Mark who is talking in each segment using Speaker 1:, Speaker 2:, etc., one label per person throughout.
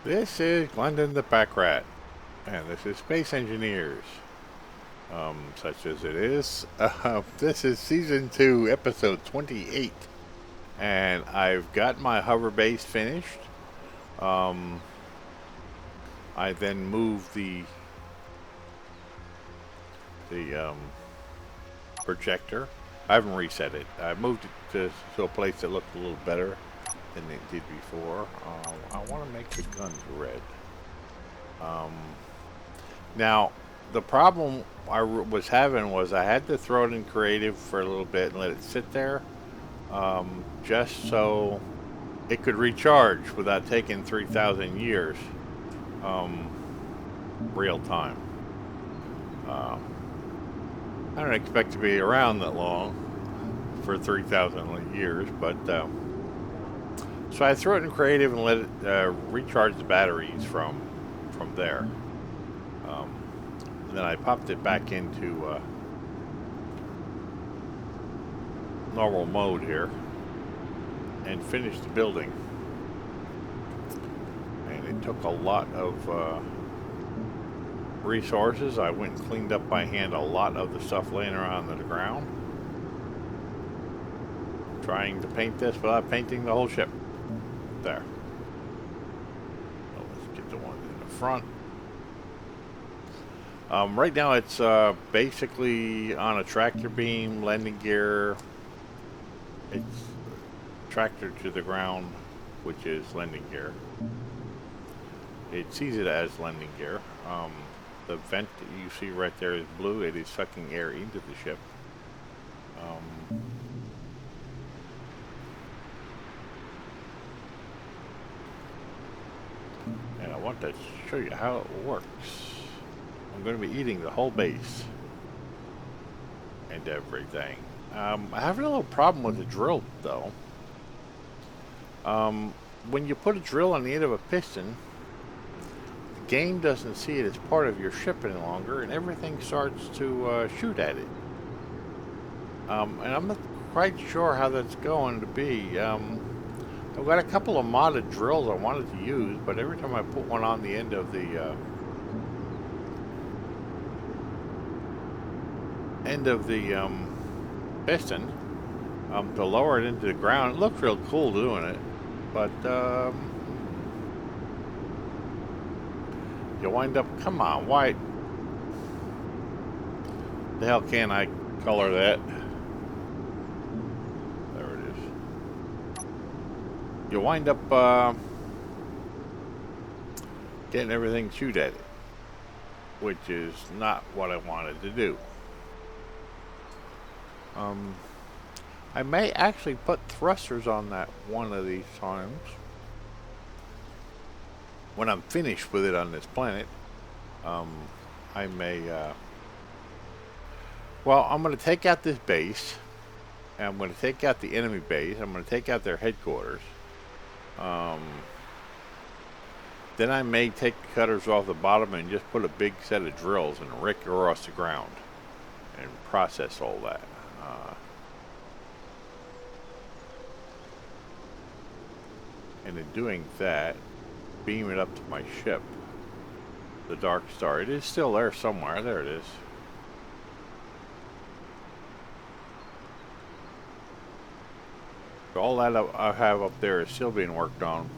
Speaker 1: This is Glendin ThePackRat, and this is Space Engineers, such as it is. This is Season 2, Episode 28, and I've got my hover base finished. I then moved the projector. I haven't reset it. I moved it to a place that looked a little better than it did before. I want to make the guns red. Now, the problem I was having was I had to throw it in creative for a little bit and let it sit there, just so it could recharge without taking 3,000 years, real time. I don't expect to be around that long for 3,000 years, but so I threw it in creative and let it recharge the batteries from there. And then I popped it back into normal mode here and finished the building. And it took a lot of resources. I went and cleaned up by hand a lot of the stuff laying around on the ground, trying to paint this without painting the whole ship. There. So let's get the one in the front. Right now it's basically on a tractor beam, landing gear. It's tractor to the ground, which is landing gear. It sees it as landing gear. The vent that you see right there is blue. It is sucking air into the ship. And I want to show you how it works. I'm going to be eating the whole base and everything. I have a little problem with the drill, though. When you put a drill on the end of a piston, the game doesn't see it as part of your ship any longer, and everything starts to shoot at it. And I'm not quite sure how that's going to be. I've got a couple of modded drills I wanted to use, but every time I put one on the end of the piston to lower it into the ground, it looked real cool doing it, but you wind up, come on, why the hell can't I color that? There it is. You wind up getting everything shoot at it, which is not what I wanted to do. I may actually put thrusters on that one of these times when I'm finished with it on this planet. I may well, I'm going to take out this base, and I'm going to take out the enemy base. I'm going to take out their headquarters. Then I may take the cutters off the bottom and just put a big set of drills and rake across the ground and process all that. And in doing that, beam it up to my ship, the Dark Star. It is still there somewhere. There it is. All that I have up there is still being worked on.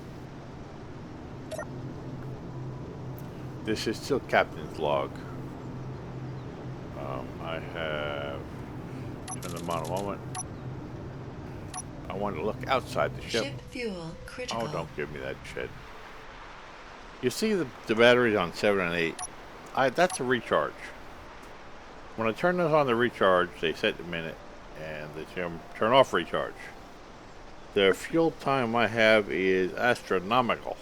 Speaker 1: This is still Captain's log. I have turn them on a moment. I want to look outside the ship.
Speaker 2: Ship fuel critical.
Speaker 1: Oh, don't give me that shit. You see the batteries on 7 and 8. That's a recharge. When I turn those on the recharge, they set a minute, and they turn off recharge. The fuel time I have is astronomical.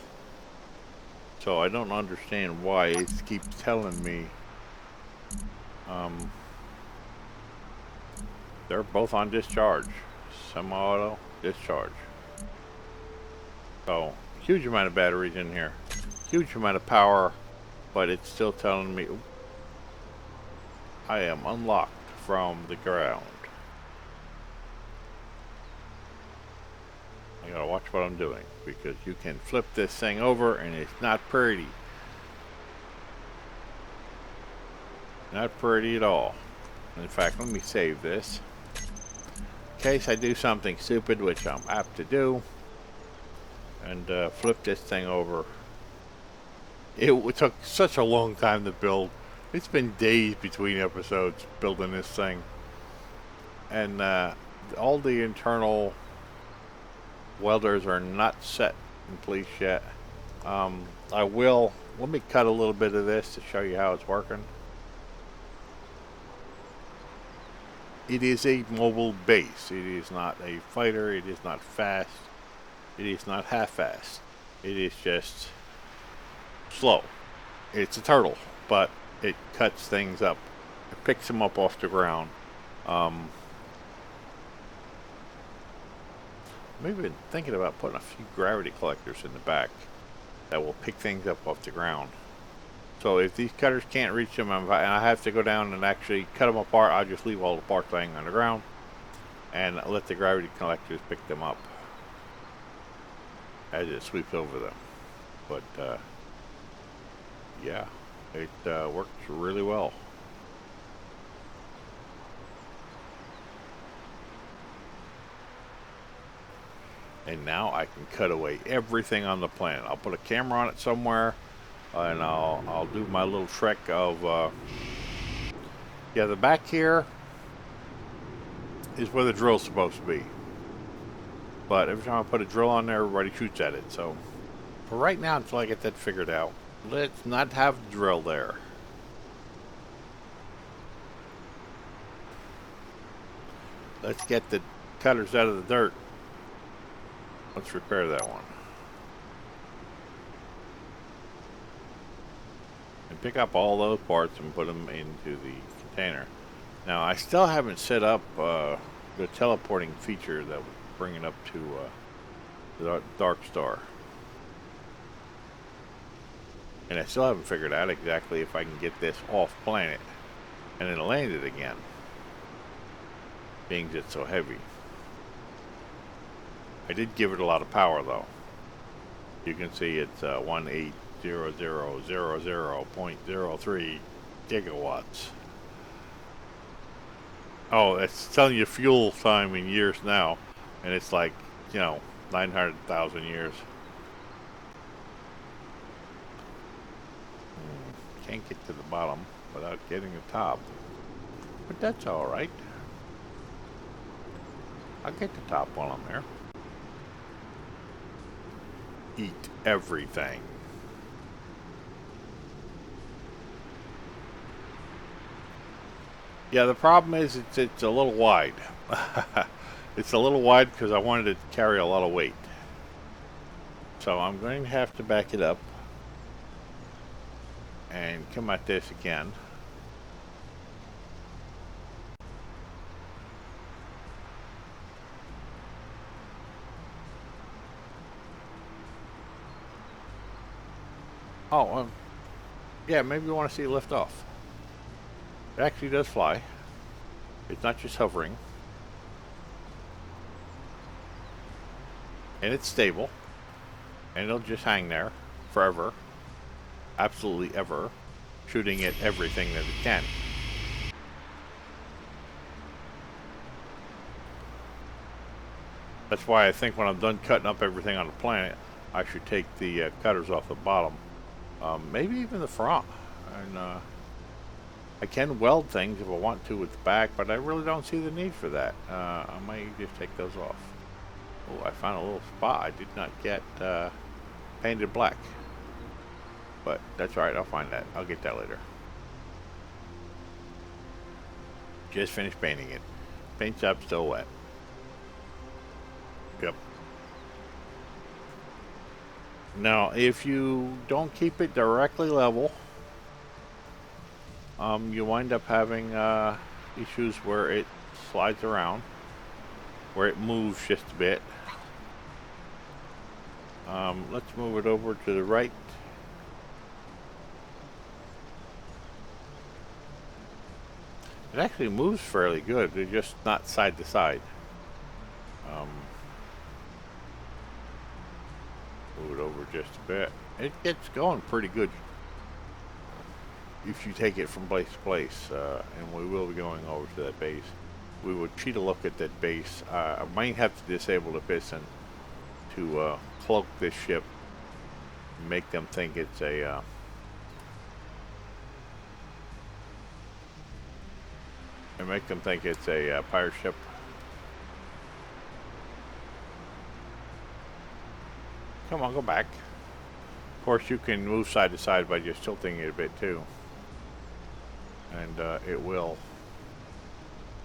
Speaker 1: So I don't understand why it keeps telling me they're both on discharge. Semi-auto, discharge. So, huge amount of batteries in here. Huge amount of power, but it's still telling me I am unlocked from the ground. I gotta watch that's what I'm doing, because you can flip this thing over and it's not pretty. Not pretty at all. In fact, let me save this in case I do something stupid, which I'm apt to do, and flip this thing over. It took such a long time to build. It's been days between episodes building this thing, and all the internal welders are not set in place yet. I will. Let me cut a little bit of this to show you how it's working. It is a mobile base. It is not a fighter. It is not fast. It is not half-fast. It is just slow. It's a turtle, but it cuts things up. It picks them up off the ground. Maybe been thinking about putting a few gravity collectors in the back that will pick things up off the ground. So if these cutters can't reach them and I have to go down and actually cut them apart, I'll just leave all the parts laying on the ground and let the gravity collectors pick them up as it sweeps over them. But yeah, it works really well. And now I can cut away everything on the planet. I'll put a camera on it somewhere, and I'll do my little trick of yeah, the back here is where the drill's supposed to be. But every time I put a drill on there, everybody shoots at it. So for right now, until I get that figured out, let's not have the drill there. Let's get the cutters out of the dirt. Let's repair that one. And pick up all those parts and put them into the container. Now, I still haven't set up the teleporting feature that would bring it up to the Dark Star. And I still haven't figured out exactly if I can get this off planet and then land it again, being just so heavy. I did give it a lot of power, though. You can see it's 180000.03 gigawatts. Oh, it's telling you fuel time in years now, and it's like, 900,000 years. Can't get to the bottom without getting the top, but that's all right. I'll get the top while I'm there. Eat everything. Yeah, the problem is it's a little wide. It's a little wide because I wanted it to carry a lot of weight. So I'm going to have to back it up and come at this again. Oh, yeah, maybe you want to see it lift off. It actually does fly. It's not just hovering. And it's stable. And it'll just hang there forever. Absolutely ever. Shooting at everything that it can. That's why I think when I'm done cutting up everything on the planet, I should take the cutters off the bottom. Maybe even the front. And I can weld things if I want to with the back, but I really don't see the need for that. I might just take those off. Oh, I found a little spot I did not get painted black. But that's alright, I'll find that. I'll get that later. Just finished painting it. Paint job's still wet. Yep. Now, if you don't keep it directly level, you wind up having issues where it slides around, where it moves just a bit. Let's move it over to the right. It actually moves fairly good, it's just not side to side. Move it over just a bit. It gets going pretty good if you take it from place to place, and we will be going over to that base. We will cheat a look at that base. I might have to disable the piston to cloak this ship, make them think it's a pirate ship. Come on, go back. Of course, you can move side to side by just tilting it a bit too, and it will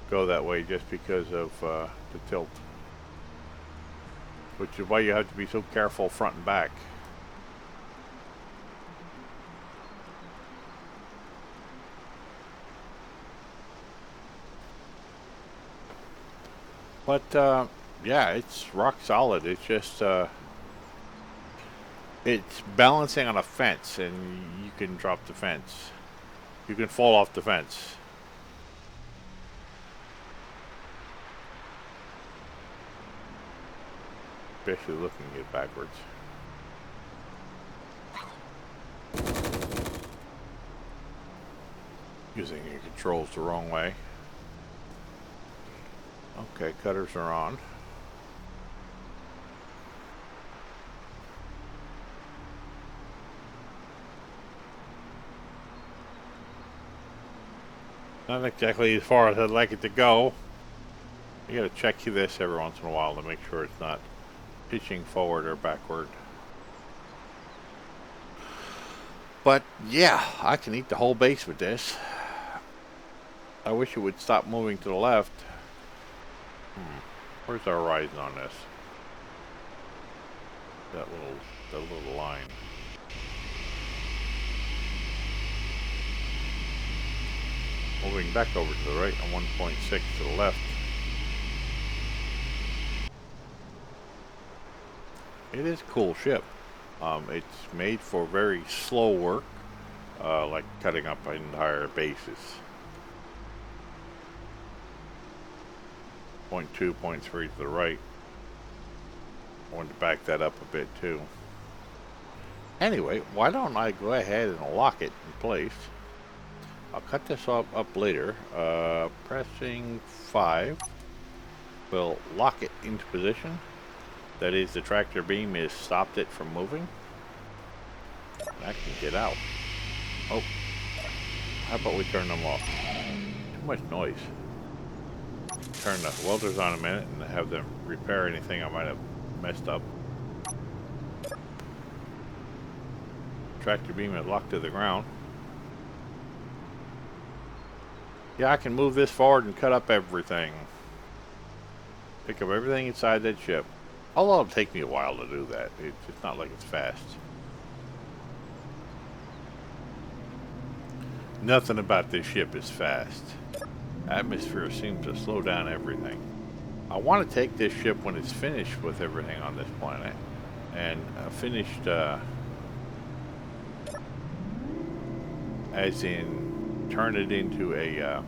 Speaker 1: go that way just because of the tilt, which is why you have to be so careful front and back. But yeah, it's rock solid. It's just it's balancing on a fence, and you can drop the fence. You can fall off the fence. Especially looking at it backwards. Using your controls the wrong way. Okay, cutters are on. Not exactly as far as I'd like it to go. You gotta check this every once in a while to make sure it's not pitching forward or backward. But yeah, I can eat the whole base with this. I wish it would stop moving to the left. Where's our horizon on this? That little line. Moving back over to the right on 1.6 to the left. It is a cool ship. It's made for very slow work, like cutting up entire bases. 0.2, 0.3 to the right. I wanted to back that up a bit too. Anyway, why don't I go ahead and lock it in place? I'll cut this up later. Pressing 5 will lock it into position. That is, the tractor beam has stopped it from moving. I can get out. Oh, how about we turn them off? Too much noise. Turn the welders on a minute and have them repair anything I might have messed up. Tractor beam is locked to the ground. Yeah, I can move this forward and cut up everything. Pick up everything inside that ship. Although it'll take me a while to do that. It's not like it's fast. Nothing about this ship is fast. Atmosphere seems to slow down everything. I want to take this ship when it's finished with everything on this planet. And finished, as in turn it into a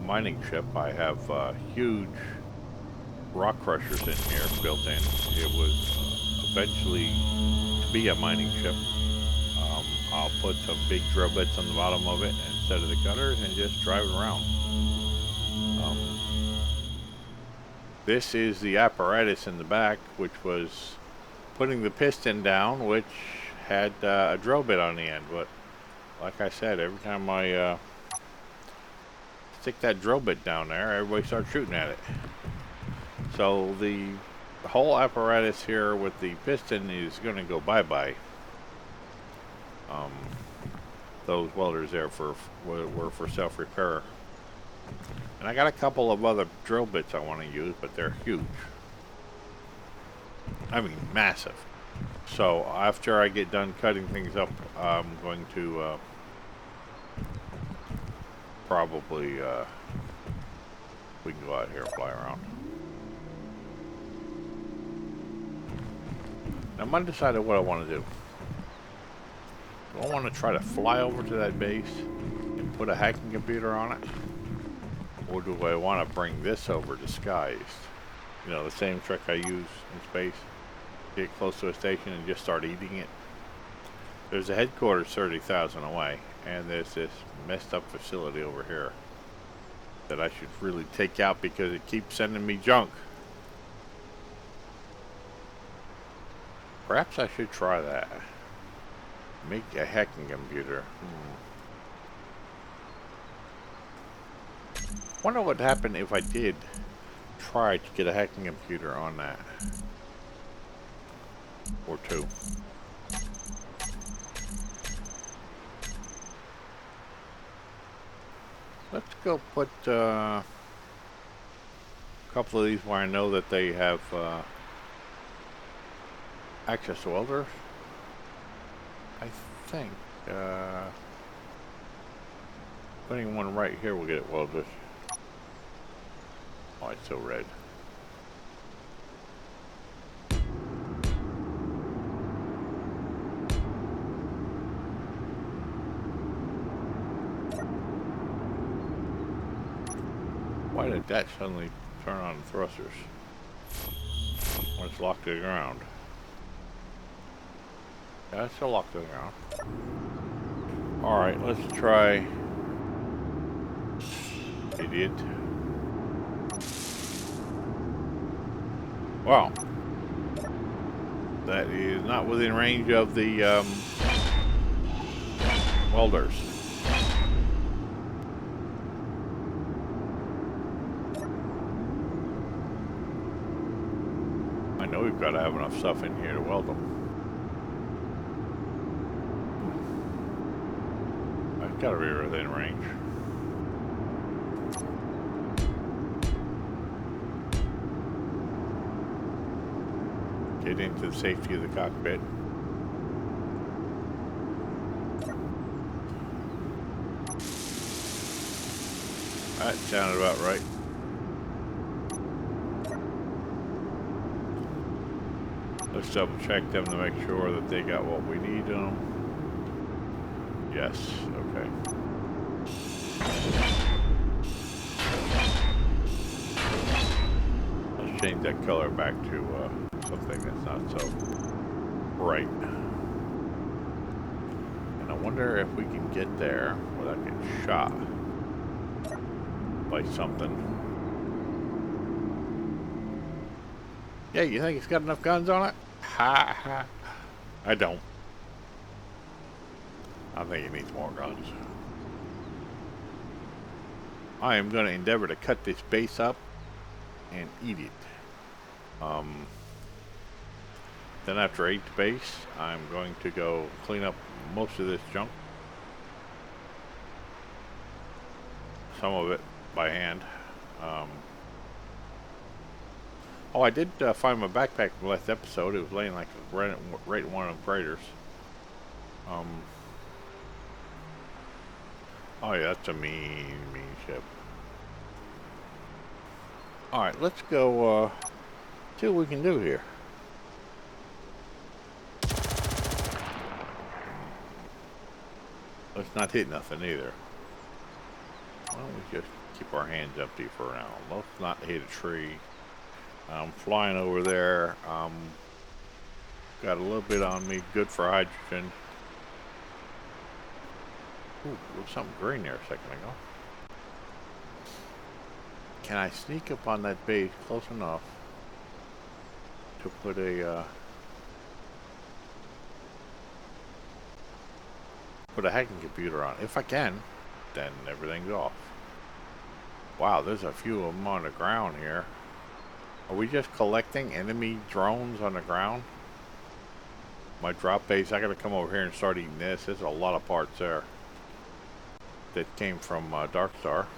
Speaker 1: mining ship. I have huge rock crushers in here built in. It was eventually to be a mining ship. I'll put some big drill bits on the bottom of it instead of the cutters and just drive it around. This is the apparatus in the back, which was putting the piston down, which had a drill bit on the end. But like I said, every time I stick that drill bit down there, everybody starts shooting at it. So the whole apparatus here with the piston is going to go bye-bye. Those welders there were for self-repair. And I got a couple of other drill bits I want to use, but they're huge. I mean, massive. So after I get done cutting things up, I'm going to probably we can go out here and fly around. Now, I'm undecided what I want to do. Do I want to try to fly over to that base and put a hacking computer on it? Or do I want to bring this over disguised? You know, the same trick I use in space. Get close to a station and just start eating it. There's a headquarters 30,000 away, and there's this messed up facility over here that I should really take out because it keeps sending me junk. Perhaps I should try that. Make a hacking computer. Wonder what would happen if I did try to get a hacking computer on that. Or two. Let's go put a couple of these where I know that they have access to welders. I think putting one right here will get it welded. Oh, it's so red. Why did that suddenly turn on the thrusters when it's locked to the ground? Yeah, it's still locked to the ground. Alright, let's try. Idiot. Wow. That is not within range of the welders. I know we've got to have enough stuff in here to weld them. I've got to be within range. Get into the safety of the cockpit. That sounded about right. Let's double check them to make sure that they got what we need on them. Yes, okay. Let's change that color back to something that's not so bright. And I wonder if we can get there without getting shot by something. Yeah, you think it's got enough guns on it? Ha ha. I don't. I think it needs more guns. I am going to endeavor to cut this base up and eat it. Then after I eat the base, I'm going to go clean up most of this junk. Some of it by hand. Oh, I did find my backpack from the last episode. It was laying like right in one of the craters. Oh yeah, that's a mean ship. Alright, let's go see what we can do here. Let's not hit nothing either. Why don't we just keep our hands empty for now? Let's not hit a tree. I'm flying over there. Got a little bit on me. Good for hydrogen. Ooh, there was something green there a second ago. Can I sneak up on that base close enough to put a hacking computer on? If I can, then everything's off. Wow, there's a few of them on the ground here. Are we just collecting enemy drones on the ground? My drop base, I gotta come over here and start eating this. There's a lot of parts there that came from Dark Star.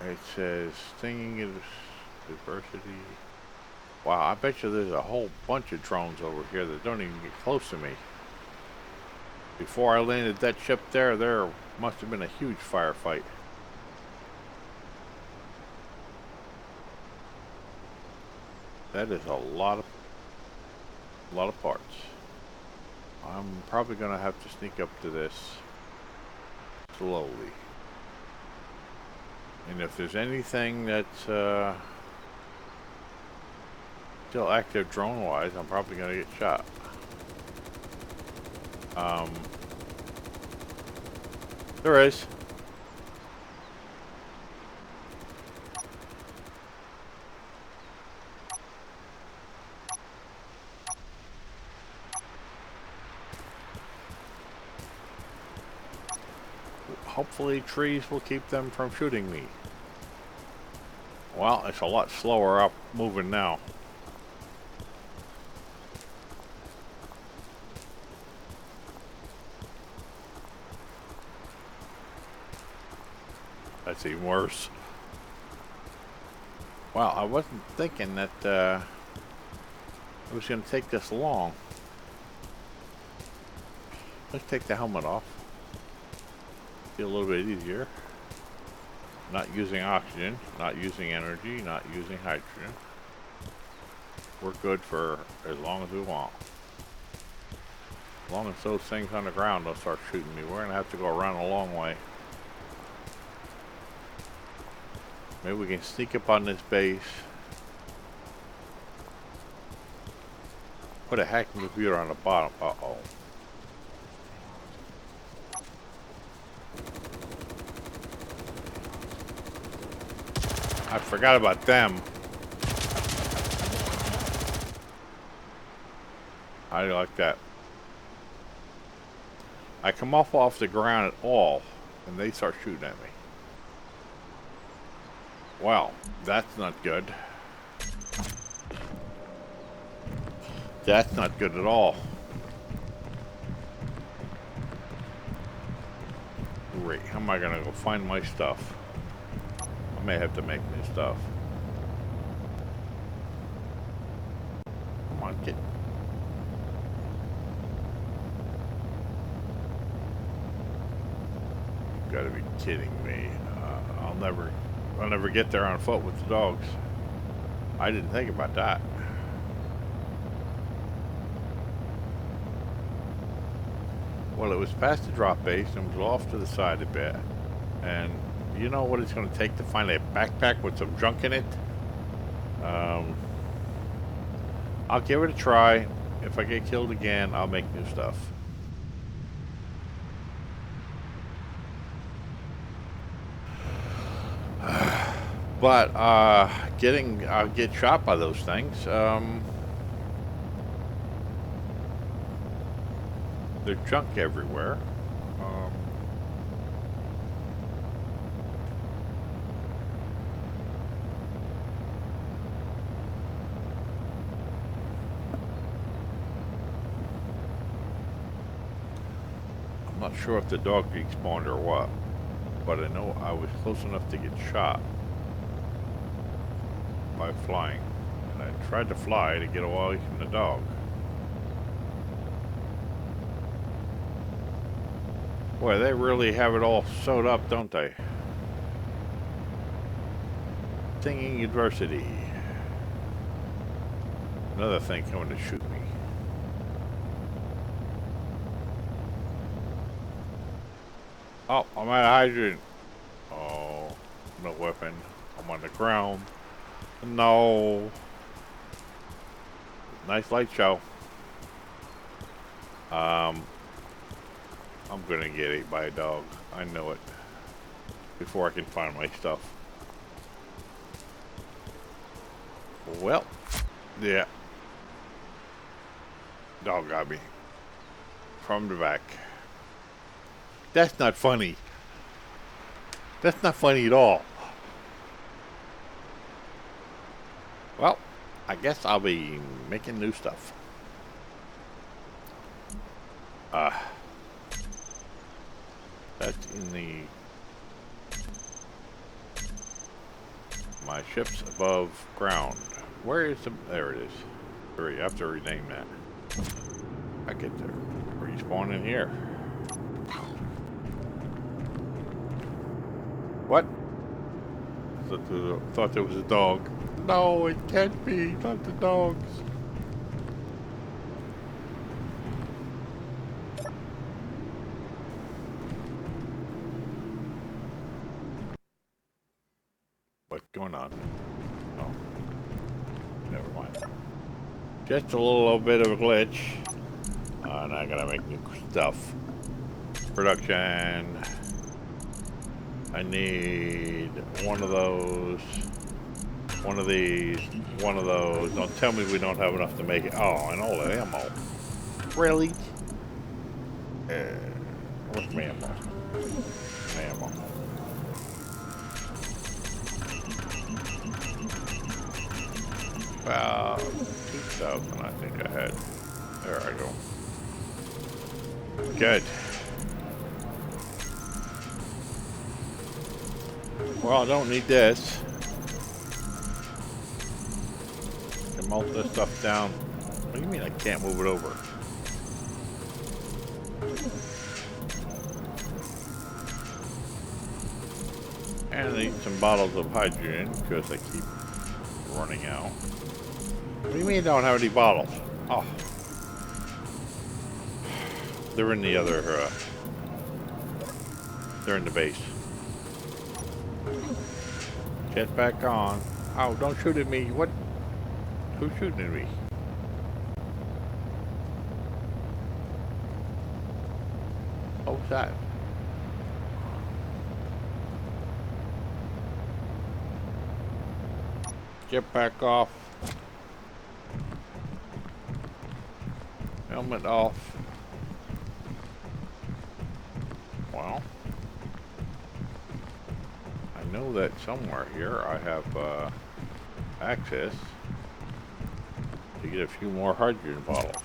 Speaker 1: It says stinging is diversity. Wow, I bet you there's a whole bunch of drones over here that don't even get close to me. Before I landed that ship there must have been a huge firefight. That is a lot of parts. I'm probably gonna have to sneak up to this slowly. And if there's anything that's still active drone-wise, I'm probably gonna get shot. There is. Hopefully trees will keep them from shooting me. Well, it's a lot slower up moving now. That's even worse. Well, I wasn't thinking that it was going to take this long. Let's take the helmet off. Be a little bit easier. Not using oxygen, not using energy, not using hydrogen. We're good for as long as we want. As long as those things on the ground don't start shooting me, we're going to have to go around a long way. Maybe we can sneak up on this base. Put a hacking computer on the bottom. Uh-oh. I forgot about them. How do you like that? I come off the ground at all, and they start shooting at me. Wow, that's not good. That's not good at all. Great, how am I gonna go find my stuff? I may have to make new stuff. Come on, get. You gotta be kidding me. I'll never get there on foot with the dogs. I didn't think about that. Well, it was past the drop base and was off to the side a bit. And you know what it's going to take to find a backpack with some junk in it? I'll give it a try. If I get killed again, I'll make new stuff. But I'll get shot by those things. There's junk everywhere. I'm not sure if the dog respawned or what, but I know I was close enough to get shot by flying, and I tried to fly to get away from the dog. Boy, they really have it all sewed up, don't they? Singing adversity. Another thing coming to shoot me. Oh, I'm out of hydrogen. Oh, no weapon. I'm on the ground. No. Nice light show. I'm gonna get ate by a dog. I know it. Before I can find my stuff. Well, yeah. Dog got me. From the back. That's not funny. That's not funny at all. Well, I guess I'll be making new stuff. That's in the... My ship's above ground. Where is the... There it is. Sorry, you have to rename that. I get there. Respawn in here. What? Thought there was a dog. No, it can't be. Not the dogs. What's going on? Oh, never mind. Just a little bit of a glitch. And I gotta make new stuff. Production. I need one of those, one of these, one of those. Don't tell me we don't have enough to make it. Oh, and all the ammo. Really? What's my ammo? My ammo. About 2,000, I think I had. There I go. Good. Well, I don't need this. I can melt this stuff down. What do you mean I can't move it over? And I need some bottles of hydrogen because I keep running out. What do you mean I don't have any bottles? Oh. They're in the other, they're in the base. Get back on. Oh, don't shoot at me. What? Who's shooting at me? What was that? Get back off. Helmet off. Well, I know that somewhere here I have access to get a few more hydrogen bottles.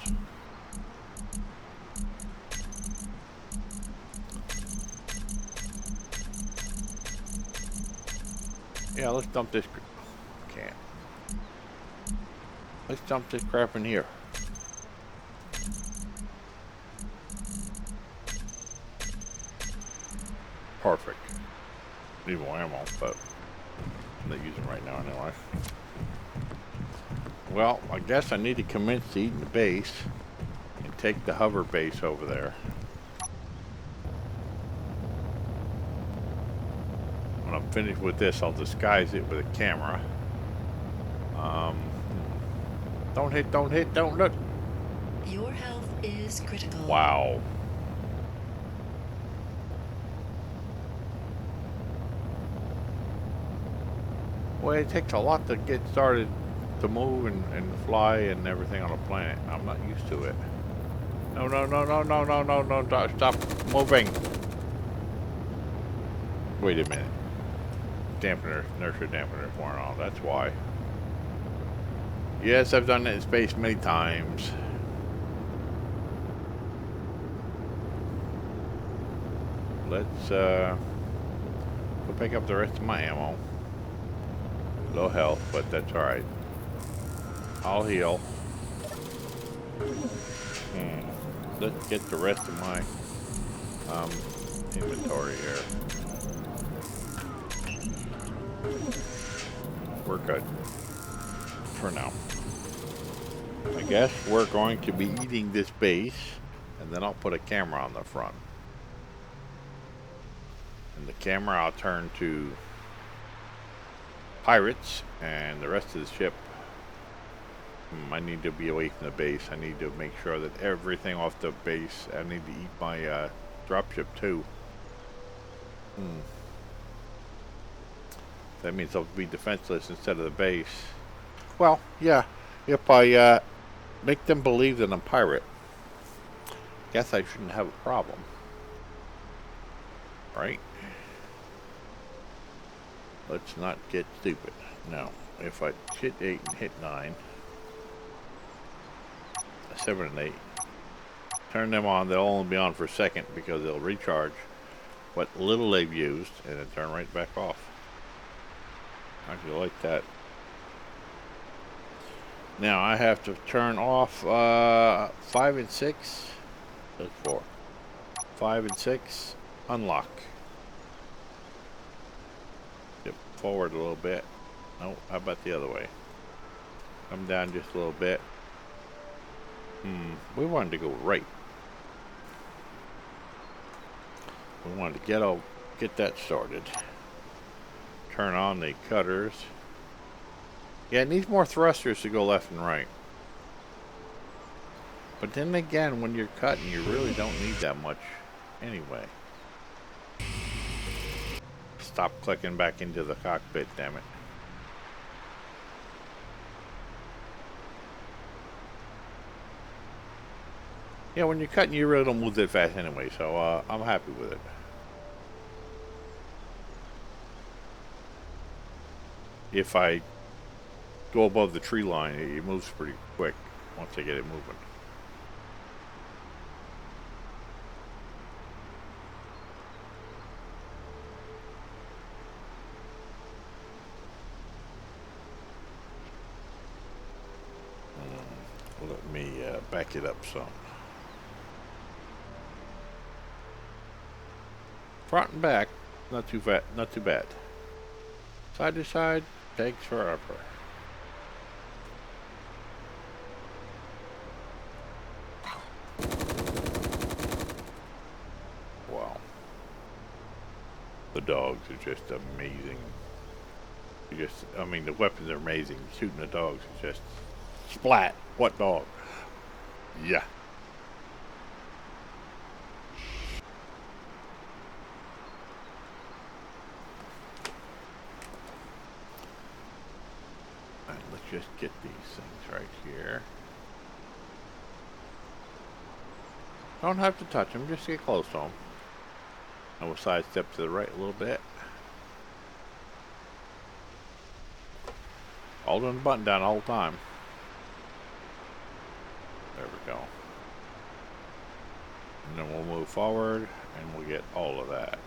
Speaker 1: Yeah, let's dump this. Can't. Let's dump this crap in here. Perfect. Need more ammo, but I'm not using right now anyway. Well, I guess I need to commence eating the base and take the hover base over there. When I'm finished with this, I'll disguise it with a camera. Don't hit, don't look.
Speaker 2: Your health is critical.
Speaker 1: Wow. Well, it takes a lot to get started to move and fly and everything on a planet. I'm not used to it. No, stop moving. Wait a minute. Dampener, inertia dampener weren't on, that's why. Yes, I've done it in space many times. Let's go pick up the rest of my ammo. Low health, but that's alright. I'll heal. Let's get the rest of my inventory here. We're good. For now. I guess we're going to be eating this base, and then I'll put a camera on the front. And the camera I'll turn to pirates, and the rest of the ship I need to be away from the base. I need to make sure that everything off the base, I need to eat my dropship too. That means I'll be defenseless instead of the base. Well, yeah, if I make them believe that I'm a pirate, guess I shouldn't have a problem, right? Let's not get stupid. Now, if I hit 8 and hit 9, 7 and 8, turn them on, they'll only be on for a second because they'll recharge what little they've used and then turn right back off. I actually like that. Now I have to turn off 5 and 6. That's 4. 5 and 6, unlock. Dip forward a little bit. No, how about the other way? Come down just a little bit. We wanted to go right. We wanted to get that started. turn on the cutters. Yeah, it needs more thrusters to go left and right. But then again, when you're cutting, you really don't need that much anyway. Stop clicking back into the cockpit, damn it. Yeah, when you're cutting, you really don't move that fast anyway, so I'm happy with it. If I go above the tree line, it moves pretty quick once I get it moving. Let me back it up some. Front and back, not too bad. Side to side takes forever. Wow. The dogs are just amazing. I mean, the weapons are amazing. Shooting the dogs is just splat. What dog? Yeah. Alright, let's just get these things right here. Don't have to touch them, just get close to them. And we'll sidestep to the right a little bit. Holding the button down the whole time. There we go. And then we'll move forward and we'll get all of that.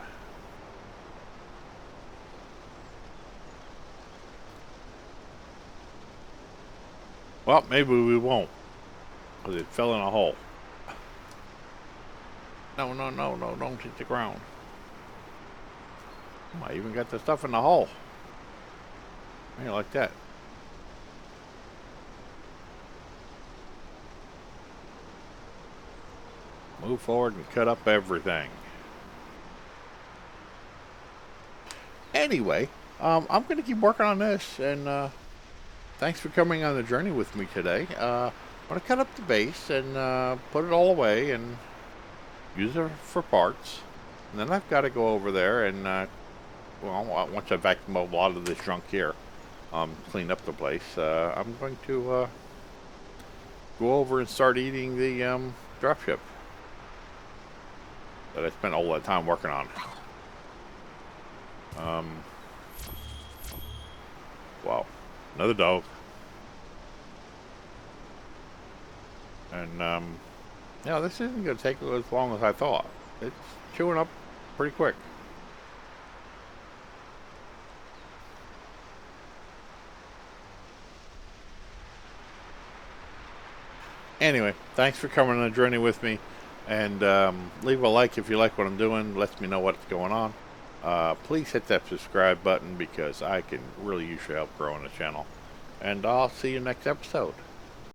Speaker 1: Well, maybe we won't, because it fell in a hole. No, don't hit the ground. I even got the stuff in the hole. Ain't like that. Move forward and cut up everything. Anyway, I'm going to keep working on this, and thanks for coming on the journey with me today. I'm going to cut up the base and put it all away and use it for parts. And then I've got to go over there and, well, once I vacuum up a lot of this junk here, clean up the place, I'm going to go over and start eating the dropship that I spent all that time working on. Wow, another dog. And yeah, this isn't going to take as long as I thought. It's chewing up pretty quick. Anyway, thanks for coming on a journey with me. And leave a like if you like what I'm doing. Lets me know what's going on. Please hit that subscribe button because I can really use your help growing the channel. And I'll see you next episode.